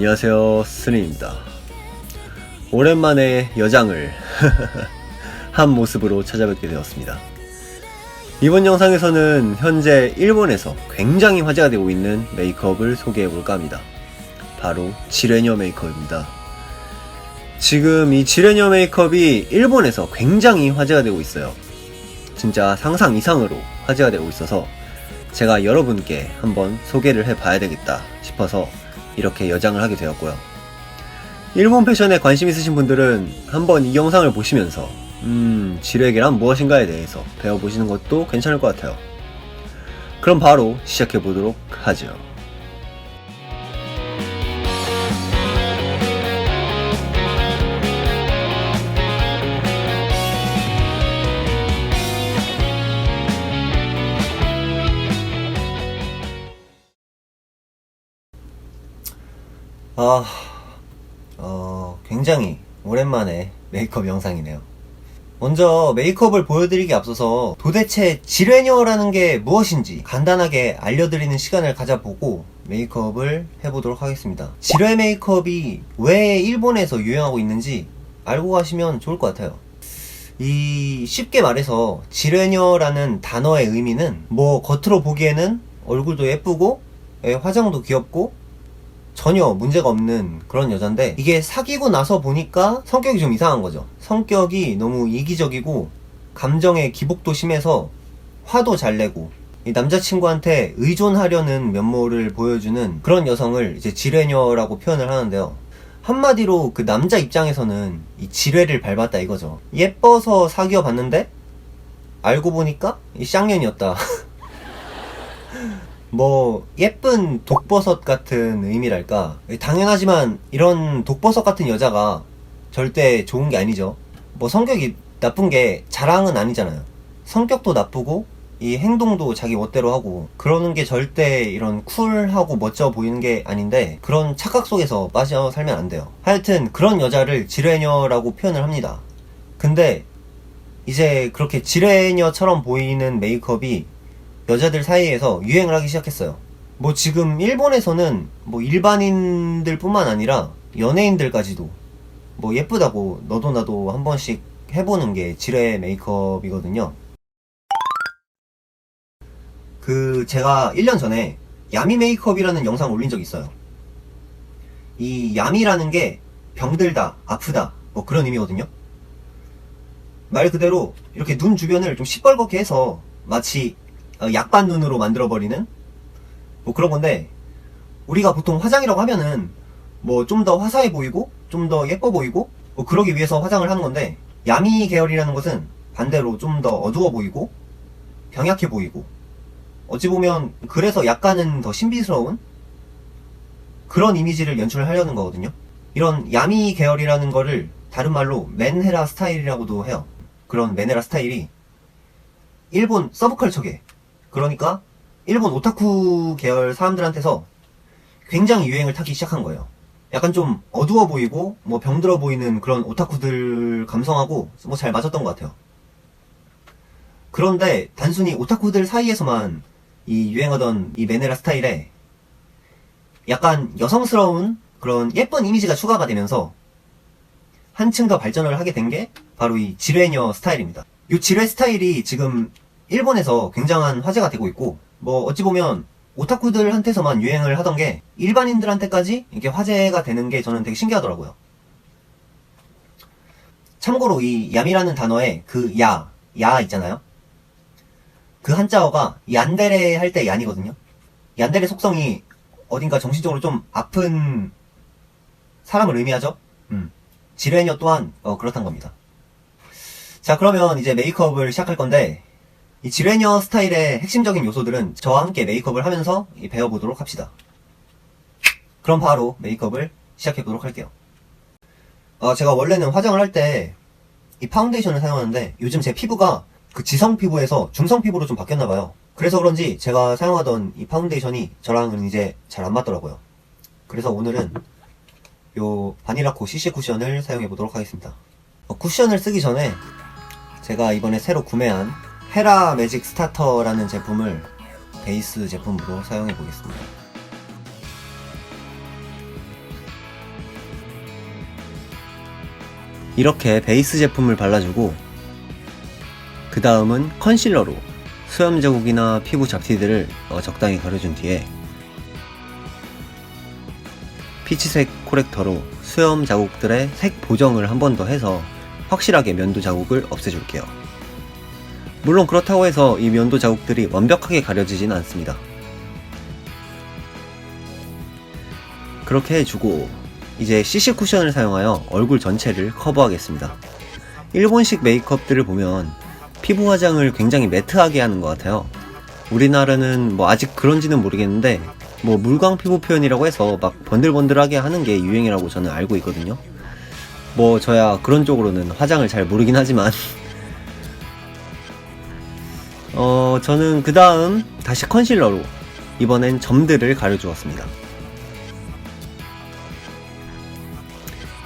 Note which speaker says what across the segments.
Speaker 1: 안녕하세요, 스님입니다. 오랜만에 여장을 한 모습으로 찾아뵙게 되었습니다. 이번 영상에서는 현재 일본에서 굉장히 화제가 되고 있는 메이크업을 소개해볼까 합니다. 바로 지레녀 메이크업입니다. 지금 이 지레녀 메이크업이 일본에서 굉장히 화제가 되고 있어요. 진짜 상상 이상으로 화제가 되고 있어서 제가 여러분께 한번 소개를 해봐야 되겠다 싶어서 이렇게 여장을 하게 되었고요. 일본 패션에 관심 있으신 분들은 한번 이 영상을 보시면서 지뢰계란 무엇인가에 대해서 배워보시는 것도 괜찮을 것 같아요. 그럼 바로 시작해보도록 하죠. 굉장히 오랜만에 메이크업 영상이네요. 먼저 메이크업을 보여드리기 앞서서 도대체 지레녀라는 게 무엇인지 간단하게 알려드리는 시간을 가져보고 메이크업을 해보도록 하겠습니다. 지레 메이크업이 왜 일본에서 유행하고 있는지 알고 가시면 좋을 것 같아요. 쉽게 말해서 지레녀라는 단어의 의미는 겉으로 보기에는 얼굴도 예쁘고 화장도 귀엽고 전혀 문제가 없는 그런 여잔데, 이게 사귀고 나서 보니까 성격이 좀 이상한 거죠. 성격이 너무 이기적이고 감정의 기복도 심해서 화도 잘 내고 이 남자친구한테 의존하려는 면모를 보여주는 그런 여성을 이제 지레녀라고 표현을 하는데요. 한마디로 그 남자 입장에서는 이 지뢰를 밟았다 이거죠. 예뻐서 사귀어 봤는데 알고 보니까 이 쌍년이었다. 예쁜 독버섯 같은 의미랄까. 당연하지만 이런 독버섯 같은 여자가 절대 좋은 게 아니죠. 성격이 나쁜 게 자랑은 아니잖아요. 성격도 나쁘고 이 행동도 자기 멋대로 하고 그러는 게 절대 이런 쿨하고 멋져 보이는 게 아닌데, 그런 착각 속에서 빠져 살면 안 돼요. 하여튼 그런 여자를 지레녀라고 표현을 합니다. 근데 이제 그렇게 지레녀처럼 보이는 메이크업이 여자들 사이에서 유행을 하기 시작했어요. 지금 일본에서는 일반인들 뿐만 아니라 연예인들까지도 예쁘다고 너도 나도 한 번씩 해보는 게 지레 메이크업이거든요. 제가 1년 전에 야미 메이크업이라는 영상 올린 적이 있어요. 이 야미라는 게 병들다, 아프다 그런 의미거든요. 말 그대로 이렇게 눈 주변을 좀 시뻘겋게 해서 마치 약반 눈으로 만들어버리는 그런 건데, 우리가 보통 화장이라고 하면은 좀 더 화사해 보이고 좀 더 예뻐 보이고 그러기 위해서 화장을 하는 건데, 야미 계열이라는 것은 반대로 좀 더 어두워 보이고 병약해 보이고, 어찌 보면 그래서 약간은 더 신비스러운 그런 이미지를 연출하려는 거거든요. 이런 야미 계열이라는 거를 다른 말로 맨헤라 스타일이라고도 해요. 그런 맨헤라 스타일이 일본 서브컬처계, 그러니까 일본 오타쿠 계열 사람들한테서 굉장히 유행을 타기 시작한 거예요. 약간 좀 어두워 보이고 병들어 보이는 그런 오타쿠들 감성하고 잘 맞았던 것 같아요. 그런데 단순히 오타쿠들 사이에서만 이 유행하던 이 메네라 스타일에 약간 여성스러운 그런 예쁜 이미지가 추가가 되면서 한층 더 발전을 하게 된 게 바로 이 지레녀 스타일입니다. 이 지레 스타일이 지금 일본에서 굉장한 화제가 되고 있고, 어찌 보면 오타쿠들한테서만 유행을 하던 게 일반인들한테까지 이렇게 화제가 되는 게 저는 되게 신기하더라고요. 참고로 이 야미라는 단어에 야 있잖아요. 그 한자어가 얀데레 할 때 얀이거든요. 얀데레 속성이 어딘가 정신적으로 좀 아픈 사람을 의미하죠. 지레녀 또한 그렇단 겁니다. 자, 그러면 이제 메이크업을 시작할 건데, 이 지레녀 스타일의 핵심적인 요소들은 저와 함께 메이크업을 하면서 배워보도록 합시다. 그럼 바로 메이크업을 시작해보도록 할게요. 제가 원래는 화장을 할 때 이 파운데이션을 사용하는데, 요즘 제 피부가 지성 피부에서 중성 피부로 좀 바뀌었나봐요. 그래서 그런지 제가 사용하던 이 파운데이션이 저랑은 이제 잘 안 맞더라고요. 그래서 오늘은 요 바닐라코 CC 쿠션을 사용해보도록 하겠습니다. 쿠션을 쓰기 전에 제가 이번에 새로 구매한 헤라 매직 스타터라는 제품을 베이스 제품으로 사용해 보겠습니다. 이렇게 베이스 제품을 발라주고 그 다음은 컨실러로 수염 자국이나 피부 잡티들을 적당히 가려준 뒤에 피치색 코렉터로 수염 자국들의 색 보정을 한 번 더 해서 확실하게 면도 자국을 없애줄게요. 물론 그렇다고 해서 이 면도 자국들이 완벽하게 가려지진 않습니다. 그렇게 해주고 이제 CC 쿠션을 사용하여 얼굴 전체를 커버하겠습니다. 일본식 메이크업들을 보면 피부 화장을 굉장히 매트하게 하는 것 같아요. 우리나라는 뭐 아직 그런지는 모르겠는데 뭐 물광 피부 표현이라고 해서 막 번들번들하게 하는 게 유행이라고 저는 알고 있거든요. 뭐 저야 그런 쪽으로는 화장을 잘 모르긴 하지만 저는 그 다음 다시 컨실러로 이번엔 점들을 가려주었습니다.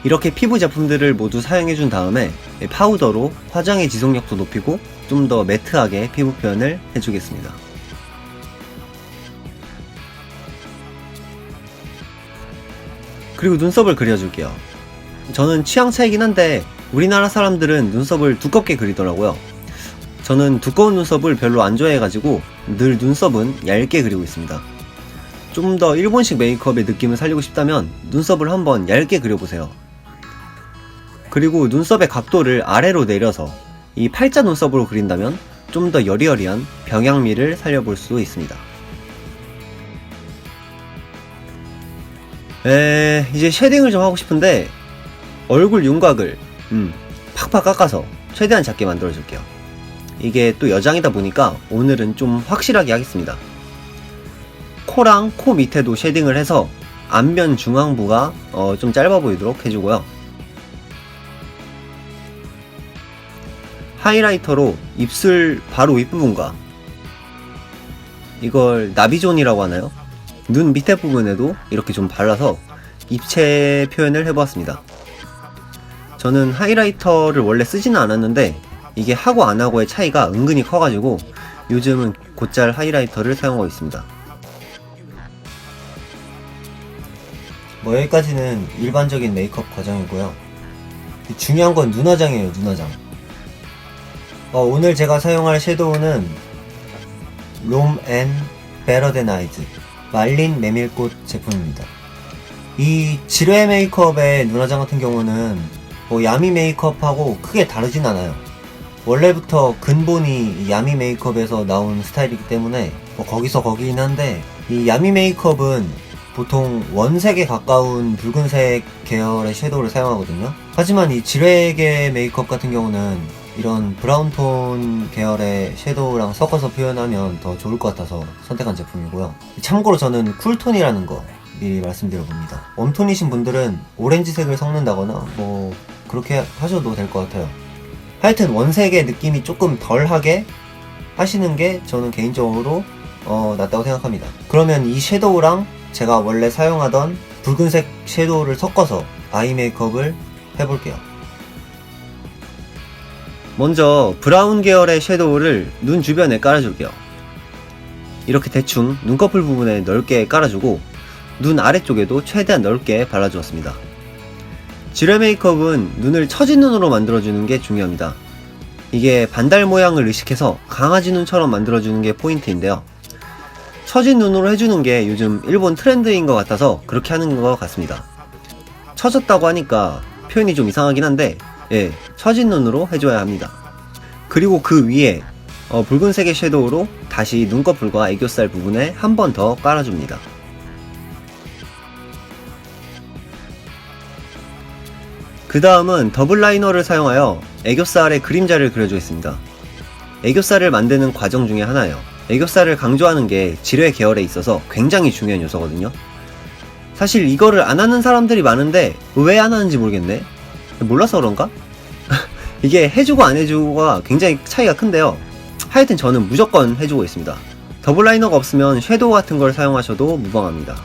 Speaker 1: 이렇게 피부 제품들을 모두 사용해준 다음에 파우더로 화장의 지속력도 높이고 좀 더 매트하게 피부 표현을 해주겠습니다. 그리고 눈썹을 그려줄게요. 저는 취향 차이긴 한데 우리나라 사람들은 눈썹을 두껍게 그리더라고요. 저는 두꺼운 눈썹을 별로 안 좋아해가지고 늘 눈썹은 얇게 그리고 있습니다. 좀 더 일본식 메이크업의 느낌을 살리고 싶다면 눈썹을 한번 얇게 그려보세요. 그리고 눈썹의 각도를 아래로 내려서 이 팔자 눈썹으로 그린다면 좀 더 여리여리한 병양미를 살려볼 수 있습니다. 이제 쉐딩을 좀 하고 싶은데 얼굴 윤곽을 팍팍 깎아서 최대한 작게 만들어 줄게요. 이게 또 여장이다 보니까 오늘은 좀 확실하게 하겠습니다. 코랑 코 밑에도 쉐딩을 해서 안면 중앙부가 좀 짧아 보이도록 해주고요. 하이라이터로 입술 바로 윗부분과 이걸 나비존이라고 하나요? 눈 밑에 부분에도 이렇게 좀 발라서 입체 표현을 해보았습니다. 저는 하이라이터를 원래 쓰지는 않았는데 이게 하고 안 하고의 차이가 은근히 커가지고 요즘은 곧잘 하이라이터를 사용하고 있습니다. 뭐 여기까지는 일반적인 메이크업 과정이고요. 중요한 건 눈화장이에요. 눈화장. 오늘 제가 사용할 섀도우는 롬 앤 베러 댄 아이즈 말린 메밀꽃 제품입니다. 이 지뢰 메이크업의 눈화장 같은 경우는 뭐 야미 메이크업하고 크게 다르진 않아요. 원래부터 근본이 야미 메이크업에서 나온 스타일이기 때문에 뭐 거기서 거기긴 한데 이 야미 메이크업은 보통 원색에 가까운 붉은색 계열의 섀도우를 사용하거든요. 하지만 이 지뢰계 메이크업 같은 경우는 이런 브라운톤 계열의 섀도우랑 섞어서 표현하면 더 좋을 것 같아서 선택한 제품이고요. 참고로 저는 쿨톤이라는 거 미리 말씀드려 봅니다. 웜톤이신 분들은 오렌지색을 섞는다거나 뭐 그렇게 하셔도 될 것 같아요. 하여튼 원색의 느낌이 조금 덜하게 하시는 게 저는 개인적으로 낫다고 생각합니다. 그러면 이 섀도우랑 제가 원래 사용하던 붉은색 섀도우를 섞어서 아이 메이크업을 해볼게요. 먼저 브라운 계열의 섀도우를 눈 주변에 깔아줄게요. 이렇게 대충 눈꺼풀 부분에 넓게 깔아주고 눈 아래쪽에도 최대한 넓게 발라주었습니다. 지뢰 메이크업은 눈을 처진 눈으로 만들어주는 게 중요합니다. 이게 반달 모양을 의식해서 강아지 눈처럼 만들어주는 게 포인트인데요. 처진 눈으로 해주는 게 요즘 일본 트렌드인 것 같아서 그렇게 하는 것 같습니다. 처졌다고 하니까 표현이 좀 이상하긴 한데 처진 눈으로 해줘야 합니다. 그리고 그 위에 붉은색의 섀도우로 다시 눈꺼풀과 애교살 부분에 한 번 더 깔아줍니다. 그 다음은 더블 라이너를 사용하여 애교살의 그림자를 그려주겠습니다. 애교살을 만드는 과정 중에 하나예요. 애교살을 강조하는 게 지뢰 계열에 있어서 굉장히 중요한 요소거든요. 사실 이거를 안 하는 사람들이 많은데 왜 안 하는지 모르겠네. 몰라서 그런가? 이게 해주고 안 해주고가 굉장히 차이가 큰데요. 하여튼 저는 무조건 해주고 있습니다. 더블 라이너가 없으면 섀도우 같은 걸 사용하셔도 무방합니다.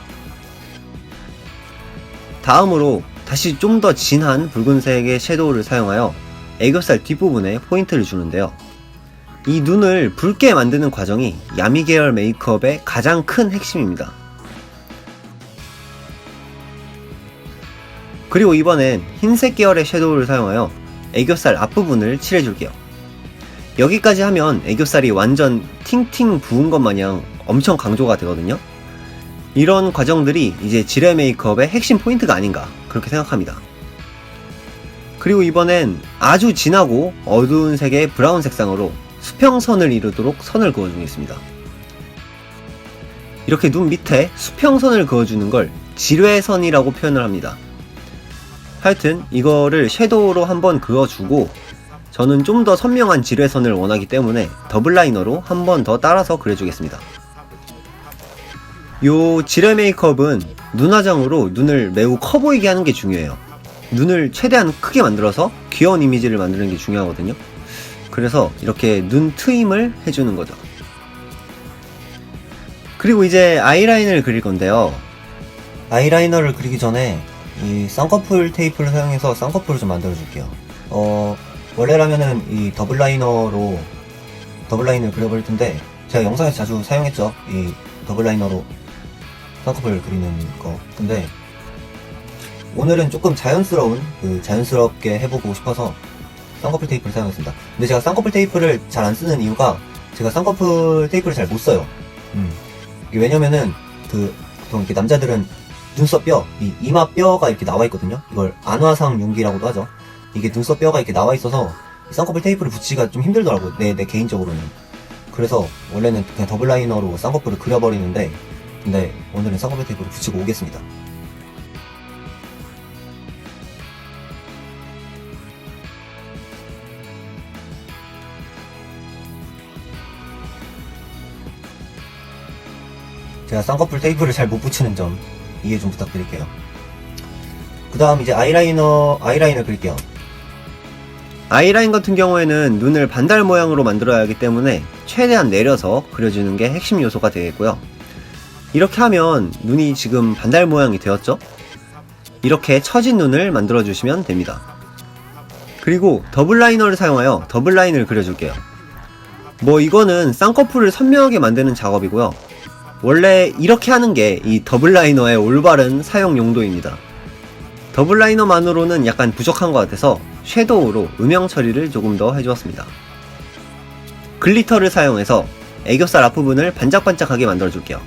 Speaker 1: 다음으로 다시 좀 더 진한 붉은색의 섀도우를 사용하여 애교살 뒷부분에 포인트를 주는데요. 이 눈을 붉게 만드는 과정이 야미 계열 메이크업의 가장 큰 핵심입니다. 그리고 이번엔 흰색 계열의 섀도우를 사용하여 애교살 앞부분을 칠해줄게요. 여기까지 하면 애교살이 완전 팅팅 부은 것 마냥 엄청 강조가 되거든요. 이런 과정들이 이제 지레 메이크업의 핵심 포인트가 아닌가 그렇게 생각합니다. 그리고 이번엔 아주 진하고 어두운 색의 브라운 색상으로 수평선을 이루도록 선을 그어주겠습니다. 이렇게 눈 밑에 수평선을 그어주는 걸 지뢰선이라고 표현을 합니다. 하여튼 이거를 섀도우로 한번 그어주고 저는 좀 더 선명한 지뢰선을 원하기 때문에 더블 라이너로 한 번 더 따라서 그려주겠습니다. 요 지뢰 메이크업은 눈화장으로 눈을 매우 커 보이게 하는 게 중요해요. 눈을 최대한 크게 만들어서 귀여운 이미지를 만드는 게 중요하거든요. 그래서 이렇게 눈 트임을 해주는 거죠. 그리고 이제 아이라인을 그릴 건데요. 아이라이너를 그리기 전에 이 쌍꺼풀 테이프를 사용해서 쌍꺼풀을 좀 만들어 줄게요. 원래라면은 이 더블 라이너로 더블 라인을 그려버릴 텐데 제가 영상에서 자주 사용했죠. 이 더블 라이너로 쌍꺼풀 그리는 거. 근데 오늘은 조금 자연스럽게 해보고 싶어서 쌍꺼풀 테이프를 사용했습니다. 근데 제가 쌍꺼풀 테이프를 잘 안 쓰는 이유가 제가 쌍꺼풀 테이프를 잘 못 써요. 이게 왜냐면은 보통 이렇게 남자들은 눈썹 뼈, 이 이마 뼈가 이렇게 나와 있거든요. 이걸 안화상 용기라고도 하죠. 이게 눈썹 뼈가 이렇게 나와 있어서 쌍꺼풀 테이프를 붙이기가 좀 힘들더라고요. 내 개인적으로는. 그래서 원래는 그냥 더블 라이너로 쌍꺼풀을 그려버리는데 근데 오늘은 쌍꺼풀 테이프를 붙이고 오겠습니다. 제가 쌍꺼풀 테이프를 잘 못 붙이는 점 이해 좀 부탁드릴게요. 그 다음 이제 아이라인을 그릴게요. 아이라인 같은 경우에는 눈을 반달 모양으로 만들어야 하기 때문에 최대한 내려서 그려주는 게 핵심 요소가 되겠고요. 이렇게 하면 눈이 지금 반달 모양이 되었죠? 이렇게 처진 눈을 만들어 주시면 됩니다. 그리고 더블 라이너를 사용하여 더블 라인을 그려줄게요. 이거는 쌍꺼풀을 선명하게 만드는 작업이고요. 원래 이렇게 하는 게 이 더블 라이너의 올바른 사용 용도입니다. 더블 라이너만으로는 약간 부족한 것 같아서 섀도우로 음영 처리를 조금 더 해주었습니다. 글리터를 사용해서 애교살 앞부분을 반짝반짝하게 만들어줄게요.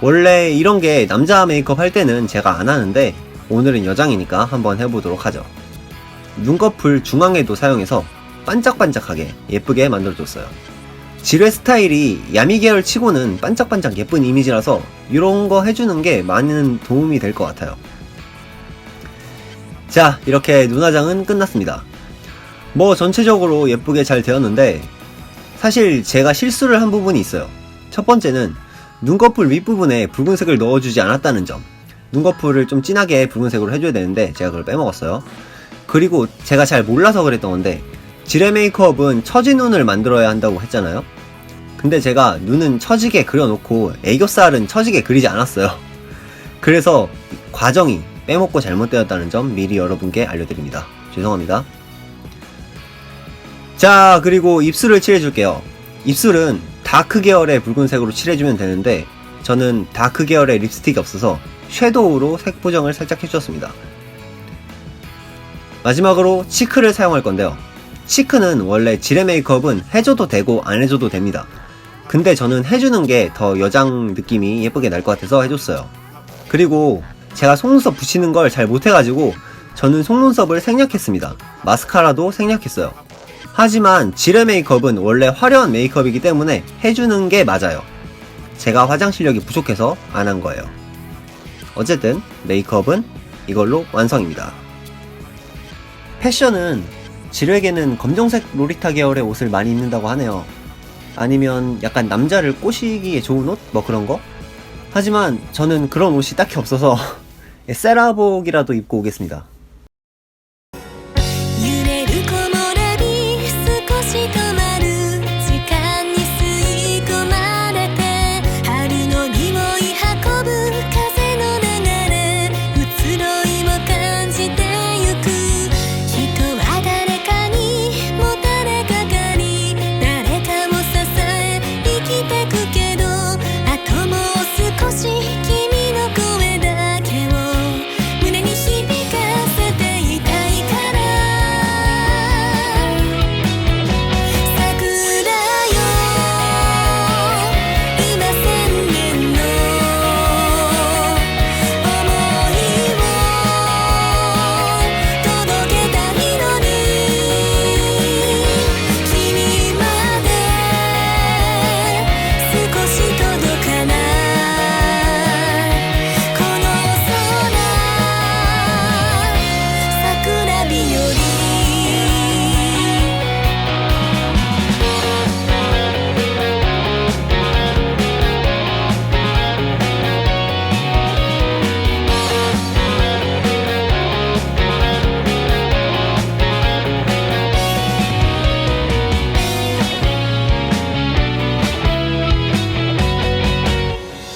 Speaker 1: 원래 이런 게 남자 메이크업 할 때는 제가 안 하는데 오늘은 여장이니까 한번 해보도록 하죠. 눈꺼풀 중앙에도 사용해서 반짝반짝하게 예쁘게 만들어줬어요. 지뢰 스타일이 야미 계열 치고는 반짝반짝 예쁜 이미지라서 이런 거 해주는 게 많은 도움이 될 것 같아요. 자, 이렇게 눈화장은 끝났습니다. 전체적으로 예쁘게 잘 되었는데 사실 제가 실수를 한 부분이 있어요. 첫 번째는 눈꺼풀 윗부분에 붉은색을 넣어주지 않았다는 점. 눈꺼풀을 좀 진하게 붉은색으로 해줘야 되는데 제가 그걸 빼먹었어요. 그리고 제가 잘 몰라서 그랬던 건데 지뢰 메이크업은 처진 눈을 만들어야 한다고 했잖아요. 근데 제가 눈은 처지게 그려놓고 애교살은 처지게 그리지 않았어요. 그래서 과정이 빼먹고 잘못되었다는 점 미리 여러분께 알려드립니다. 죄송합니다. 자, 그리고 입술을 칠해줄게요. 입술은 다크 계열의 붉은색으로 칠해주면 되는데 저는 다크 계열의 립스틱이 없어서 섀도우로 색 보정을 살짝 해주었습니다. 마지막으로 치크를 사용할 건데요. 치크는 원래 지뢰 메이크업은 해줘도 되고 안 해줘도 됩니다. 근데 저는 해주는 게 더 여장 느낌이 예쁘게 날 것 같아서 해줬어요. 그리고 제가 속눈썹 붙이는 걸 잘 못해가지고 저는 속눈썹을 생략했습니다. 마스카라도 생략했어요. 하지만 지뢰 메이크업은 원래 화려한 메이크업이기 때문에 해주는 게 맞아요. 제가 화장 실력이 부족해서 안 한 거예요. 어쨌든 메이크업은 이걸로 완성입니다. 패션은 지뢰에게는 검정색 로리타 계열의 옷을 많이 입는다고 하네요. 아니면 약간 남자를 꼬시기에 좋은 옷? 그런 거? 하지만 저는 그런 옷이 딱히 없어서 세라복이라도 입고 오겠습니다.